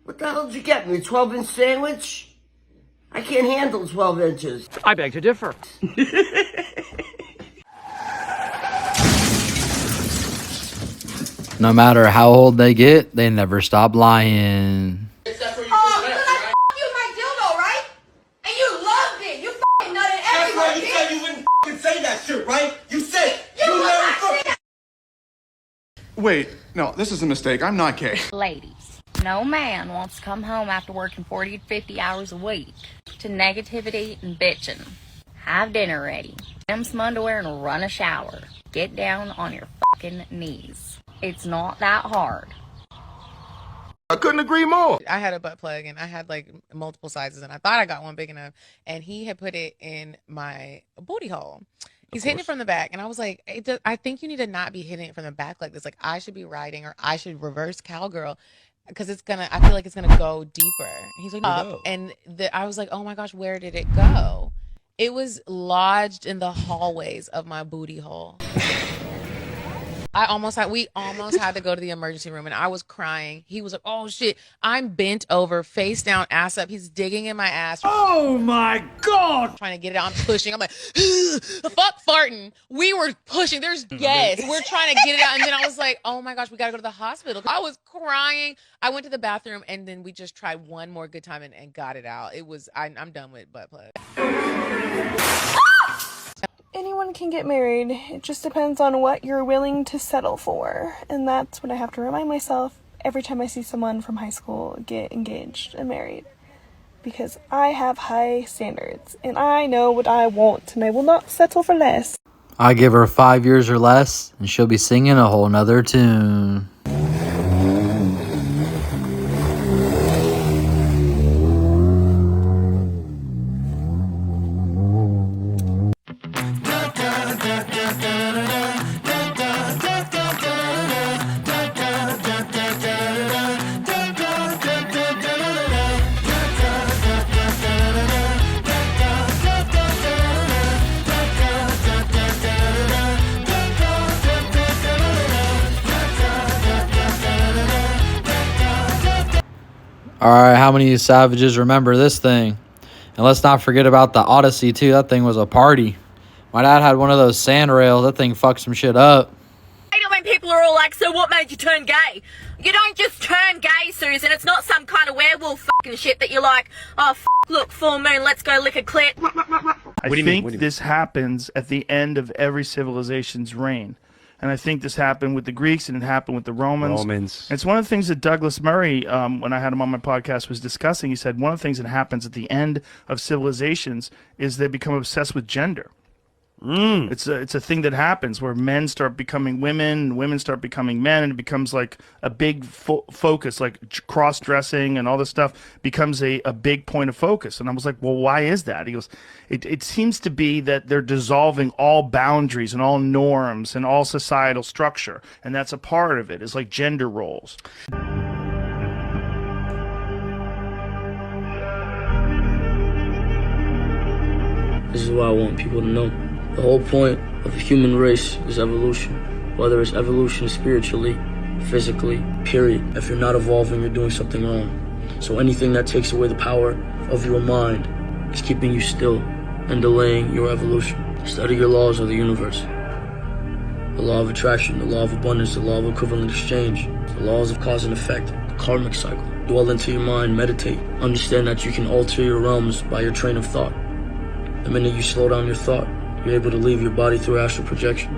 What the hell did you get me, a 12-inch sandwich? I can't handle 12 inches. I beg to differ. No matter how old they get, they never stop lying. Wait, no, this is a mistake. I'm not gay. Ladies, no man wants to come home after working 40 to 50 hours a week to negativity and bitching. Have dinner ready. Get some underwear and run a shower. Get down on your fucking knees. It's not that hard. I couldn't agree more. I had a butt plug and I had like multiple sizes and I thought I got one big enough and he had put it in my booty hole. He's hitting it from the back, and I was like, I think you need to not be hitting it from the back like this. Like, I should be riding, or I should reverse cowgirl, because I feel like it's gonna go deeper. He's like, up, and I was like, oh my gosh, where did it go? It was lodged in the hallways of my booty hole. We almost had to go to the emergency room, and I was crying. He was like, oh shit, I'm bent over, face down, ass up. He's digging in my ass. Oh my God! Trying to get it out. I'm pushing. I'm like, fuck farting. We were pushing. We're trying to get it out. And then I was like, oh my gosh, we gotta go to the hospital. I was crying. I went to the bathroom, and then we just tried one more good time and got it out. I'm done with butt plug. Anyone can get married. It just depends on what you're willing to settle for. And that's what I have to remind myself every time I see someone from high school get engaged and married. Because I have high standards and I know what I want and I will not settle for less. I give her 5 years or less and she'll be singing a whole nother tune. Alright, how many of you savages remember this thing? And let's not forget about the Odyssey too. That thing was a party. My dad had one of those sand rails. That thing fucked some shit up. I know when people are all like, so what made you turn gay? You don't just turn gay, Susan. It's not some kind of werewolf fucking shit that you're like, oh, look, full moon, let's go lick a clit. I think this happens at the end of every civilization's reign. And I think this happened with the Greeks and it happened with the Romans. It's one of the things that Douglas Murray, when I had him on my podcast, was discussing. He said one of the things that happens at the end of civilizations is they become obsessed with gender. It's a thing that happens where men start becoming women, and women start becoming men, and it becomes like a big focus, like cross-dressing and all this stuff becomes a big point of focus. And I was like, well, why is that? He goes, it seems to be that they're dissolving all boundaries and all norms and all societal structure, and that's a part of it. It's like gender roles. This is what I want people to know. The whole point of the human race is evolution. Whether it's evolution spiritually, physically, period. If you're not evolving, you're doing something wrong. So anything that takes away the power of your mind is keeping you still and delaying your evolution. Study your laws of the universe. The law of attraction, the law of abundance, the law of equivalent exchange, the laws of cause and effect, the karmic cycle. Dwell into your mind, meditate. Understand that you can alter your realms by your train of thought. The minute you slow down your thought, you're able to leave your body through astral projection.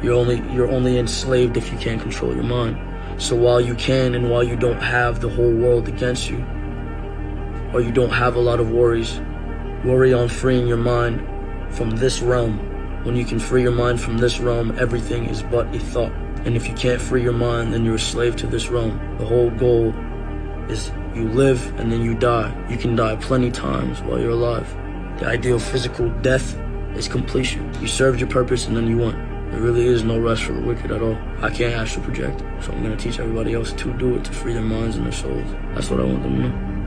You're only enslaved if you can't control your mind. So while you can and while you don't have the whole world against you, or you don't have a lot of worries, worry on freeing your mind from this realm. When you can free your mind from this realm, everything is but a thought. And if you can't free your mind, then you're a slave to this realm. The whole goal is you live and then you die. You can die plenty times while you're alive. The ideal physical death is completion. You served your purpose and then you won. There really is no rest for the wicked at all. I can't astral project, so I'm gonna teach everybody else to do it, to free their minds and their souls. That's what I want them to know.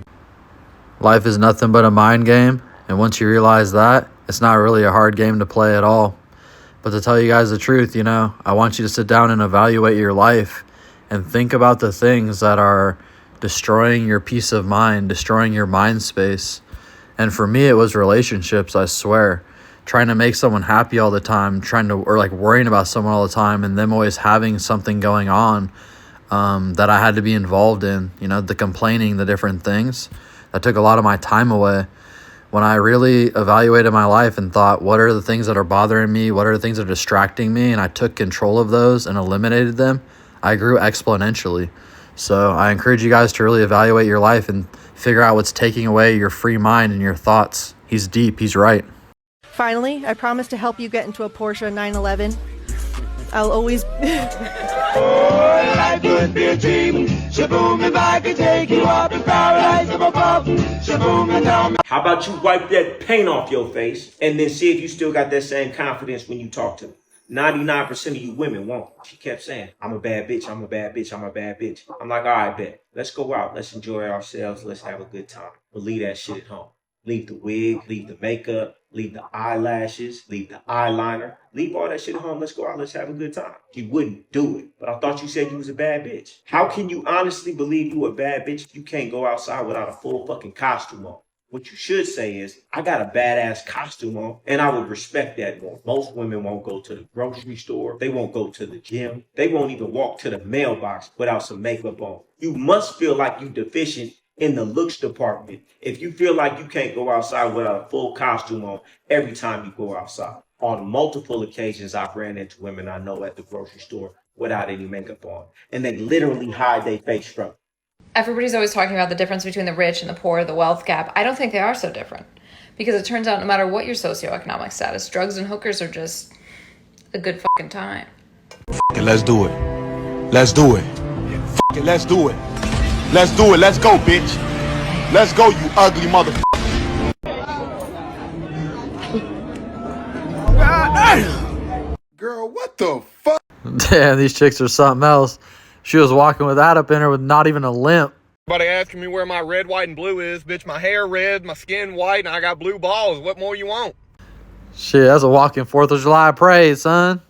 Life is nothing but a mind game, and once you realize that, it's not really a hard game to play at all. But to tell you guys the truth, I want you to sit down and evaluate your life and think about the things that are destroying your peace of mind, destroying your mind space. And for me, it was relationships, I swear. Trying to make someone happy all the time, or like worrying about someone all the time, and them always having something going on that I had to be involved in. You know, the complaining, the different things. That took a lot of my time away. When I really evaluated my life and thought, what are the things that are bothering me? What are the things that are distracting me? And I took control of those and eliminated them. I grew exponentially. So I encourage you guys to really evaluate your life and figure out what's taking away your free mind and your thoughts. He's deep. He's right. Finally, I promise to help you get into a Porsche 911. I'll always... life could be a dream. Shaboom, if I could take you up in paradise up above. Shaboom, and tell me. How about you wipe that paint off your face and then see if you still got that same confidence when you talk to me. 99% of you women won't. She kept saying, I'm a bad bitch, I'm a bad bitch, I'm a bad bitch. I'm like, all right, bet. Let's go out. Let's enjoy ourselves. Let's have a good time. But leave that shit at home. Leave the wig, leave the makeup, leave the eyelashes, leave the eyeliner. Leave all that shit at home. Let's go out. Let's have a good time. You wouldn't do it. But I thought you said you was a bad bitch. How can you honestly believe you a bad bitch if you can't go outside without a full fucking costume on? What you should say is, I got a badass costume on, and I would respect that more. Most women won't go to the grocery store. They won't go to the gym. They won't even walk to the mailbox without some makeup on. You must feel like you deficient in the looks department if you feel like you can't go outside without a full costume on every time you go outside. On multiple occasions, I've ran into women I know at the grocery store without any makeup on, and they literally hide their face from it. Everybody's always talking about the difference between the rich and the poor, the wealth gap. I don't think they are so different, because it turns out no matter what your socioeconomic status, drugs and hookers are just a good fucking time. Let's do it. Let's do it. Let's do it. Let's do it. Let's go, bitch. Let's go, you ugly motherfucker. Girl, what the fuck? Damn, these chicks are something else. She was walking with that up in her with not even a limp. Everybody asking me where my red, white, and blue is. Bitch, my hair red, my skin white, and I got blue balls. What more you want? Shit, that's a walking 4th of July parade, son.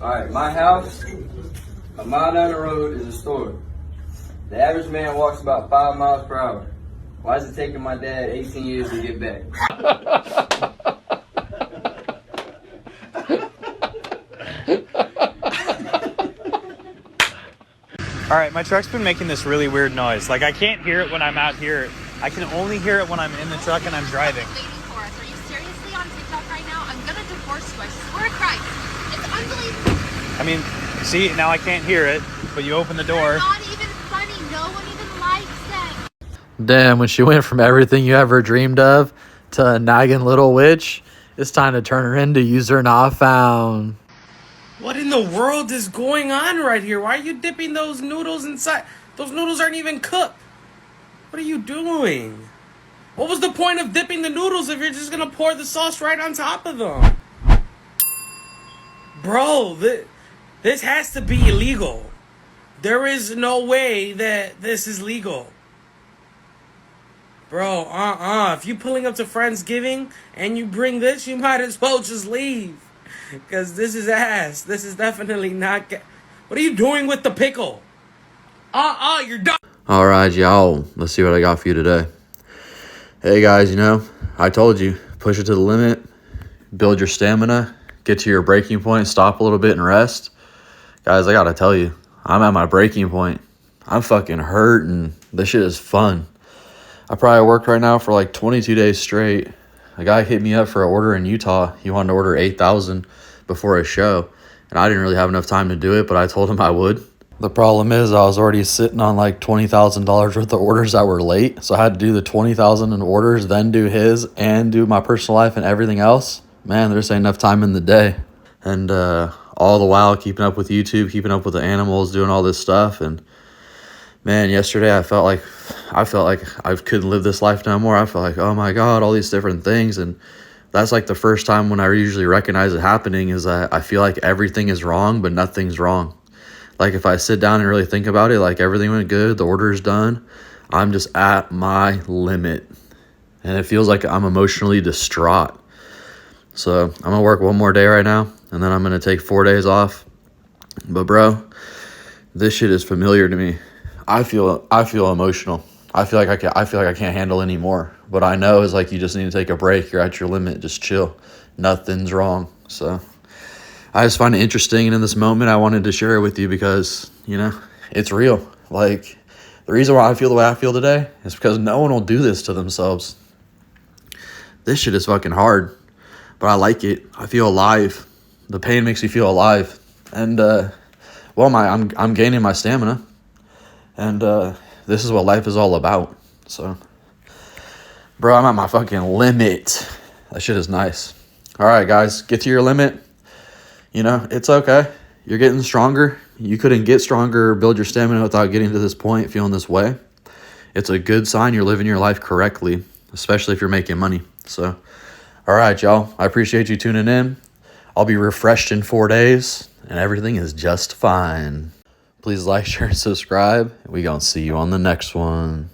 Alright, my house, a mile down the road is a store. The average man walks about 5 miles per hour. Why is it taking my dad 18 years to get back? Alright, my truck's been making this really weird noise. Like, I can't hear it when I'm out here. I can only hear it when I'm in the truck and I'm driving. Are you seriously on TikTok right now? I'm gonna divorce you, I swear to Christ. It's unbelievable. I mean, see, now I can't hear it, but you open the door. It's not even funny. No one even likes them. Damn, when she went from everything you ever dreamed of to a nagging little witch, it's time to turn her into user not found. What in the world is going on right here? Why are you dipping those noodles inside? Those noodles aren't even cooked. What are you doing? What was the point of dipping the noodles if you're just gonna pour the sauce right on top of them? Bro, this has to be illegal. There is no way that this is legal. Bro, if you pulling up to Friendsgiving and you bring this, you might as well just leave. Because this is ass. This is definitely not... What are you doing with the pickle? You're done. All right, y'all. Let's see what I got for you today. Hey, guys, you know, I told you, push it to the limit, build your stamina, get to your breaking point, stop a little bit and rest. Guys, I got to tell you, I'm at my breaking point. I'm fucking hurting. This shit is fun. I probably worked right now for like 22 days straight. A guy hit me up for an order in Utah. He wanted to order 8,000 before a show. And I didn't really have enough time to do it, but I told him I would. The problem is I was already sitting on like $20,000 worth of orders that were late. So I had to do the 20,000 in orders, then do his and do my personal life and everything else. Man, there's ain't enough time in the day. And all the while keeping up with YouTube, keeping up with the animals, doing all this stuff. And man, yesterday I felt like I couldn't live this life no more. I felt like, oh my God, all these different things. And that's like the first time when I usually recognize it happening is that I feel like everything is wrong, but nothing's wrong. Like if I sit down and really think about it, like everything went good, the order's done, I'm just at my limit. And it feels like I'm emotionally distraught. So I'm going to work one more day right now, and then I'm going to take 4 days off. But bro, this shit is familiar to me. I feel emotional. I feel like I can't handle anymore. What I know is like you just need to take a break. You're at your limit. Just chill. Nothing's wrong. So I just find it interesting, and in this moment, I wanted to share it with you because it's real. Like the reason why I feel the way I feel today is because no one will do this to themselves. This shit is fucking hard, but I like it. I feel alive. The pain makes me feel alive, and I'm gaining my stamina, and this is what life is all about. So, bro, I'm at my fucking limit. That shit is nice. All right, guys, get to your limit. It's okay. You're getting stronger. You couldn't get stronger or build your stamina without getting to this point, feeling this way. It's a good sign you're living your life correctly, especially if you're making money. So, all right, y'all. I appreciate you tuning in. I'll be refreshed in 4 days, and everything is just fine. Please like, share, and subscribe. We gonna see you on the next one.